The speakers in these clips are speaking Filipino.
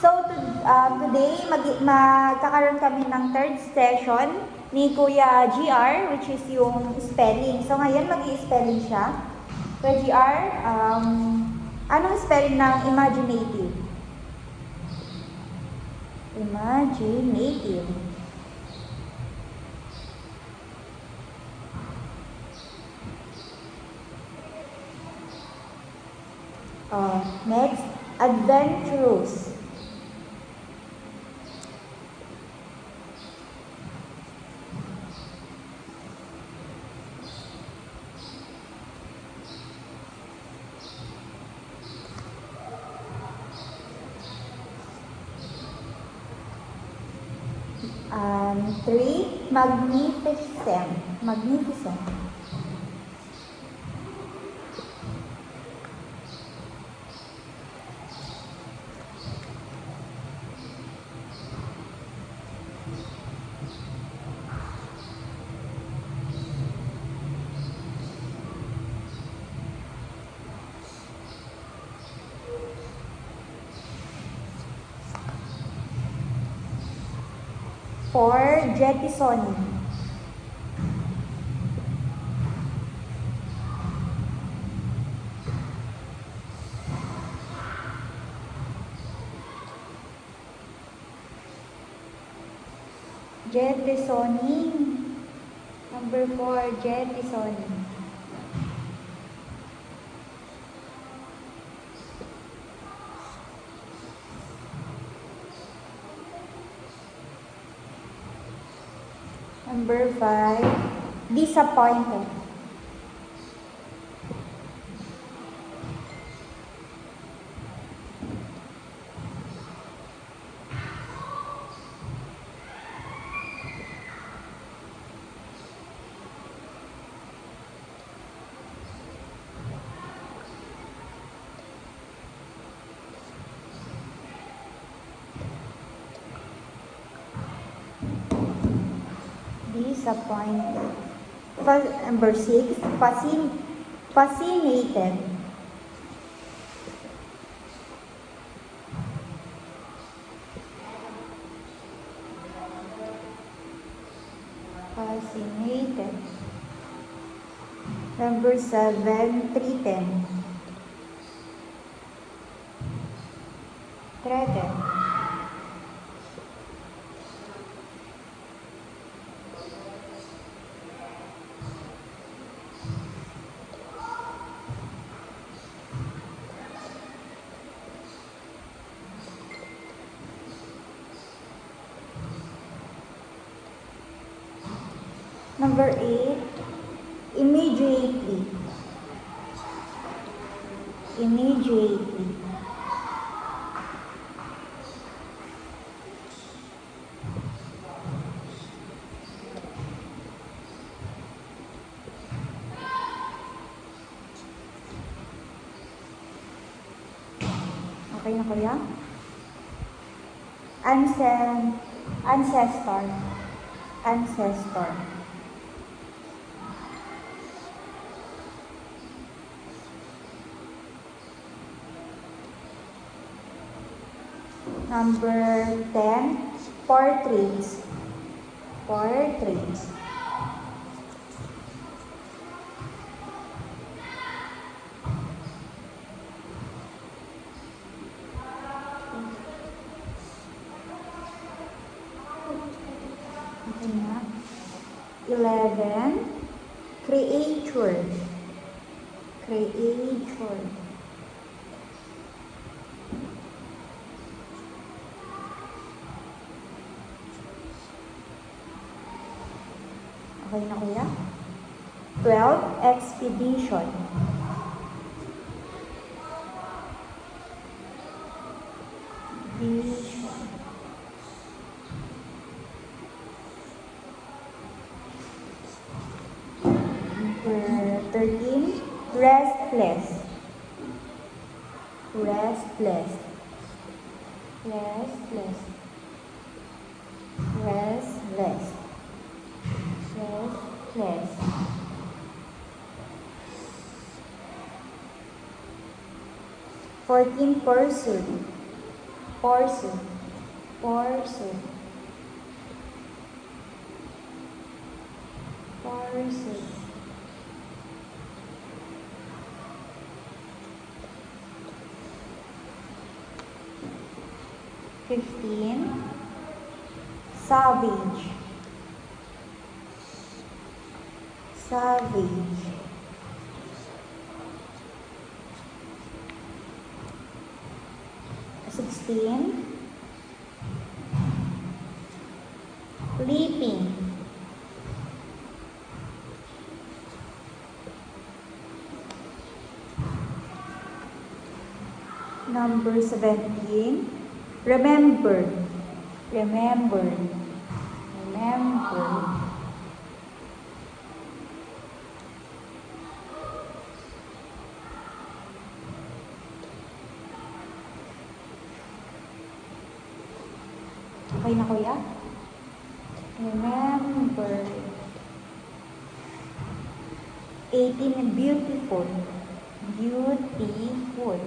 Today, magkakaroon kami ng third session ni Kuya GR, which is yung spelling. So, ngayon mag-i-spelling siya. Kuya GR, anong spelling ng imaginative? Imaginative. Next, adventurous. Three, magnificent. Magnificent. Four, jettisoning. Jettisoning. Number 4, jettisoning. Number 5, disappointed. Disappointed. Number 6, fascinated. Fascinated. Number 7, threatened. Threatened. Number 8, immediately. Immediately. Okay na kuya? Ancestor. Ancestor. Number 10, portraits. Portraits. Okay na. 11, creature. Creature. Okay na kuya? 12, expedition. Expedition. Number 13, restless. Restless. Restless. Restless. Restless. 14, pursuit. Pursue. Pursue. Pursue. Fifteen. Savage. Savage. Sixteen. Leaping. Number 17. Remember. Remember. Remember. Okay na kuya? Remember. 18. Beautiful. Beautiful.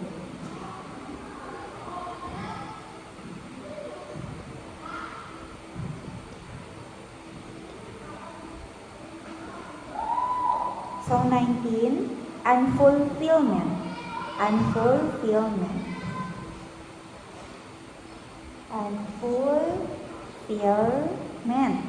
So 19. Unfulfillment. Unfulfillment. Unfulfillment.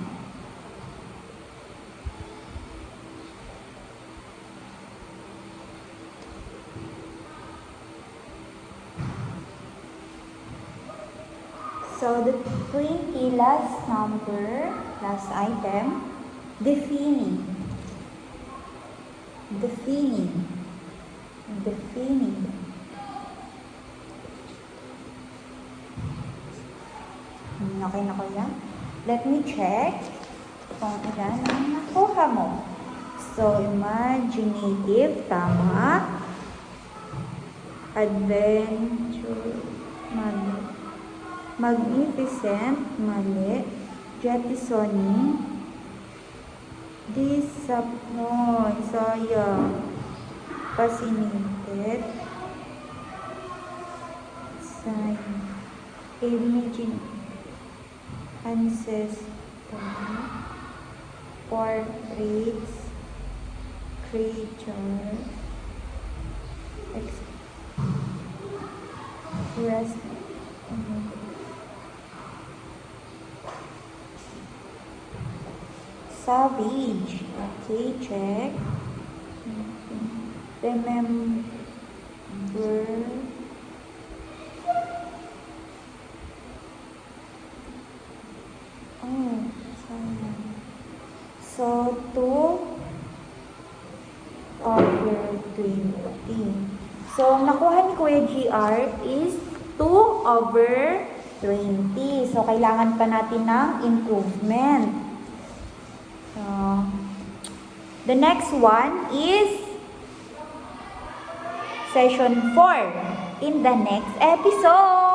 So the 20 last number, last item, defining. Defining. Defining. Okay na kuya? Let me check kung ilan ang nakuha mo. So, imaginative, tama. Adventure, mali. Magnificent, mali. Jettisoning. Disappoint, sayang. Fascinated. Sayang. Imagine. Ancestor. Portraits. Creature. Rest. Savage. Okay, check. Remember. Oh, sayang. So, 2/20. So, nakuha ni Kuya GR is 2/20. So, kailangan pa natin ng improvement. So, the next one is session 4 in the next episode.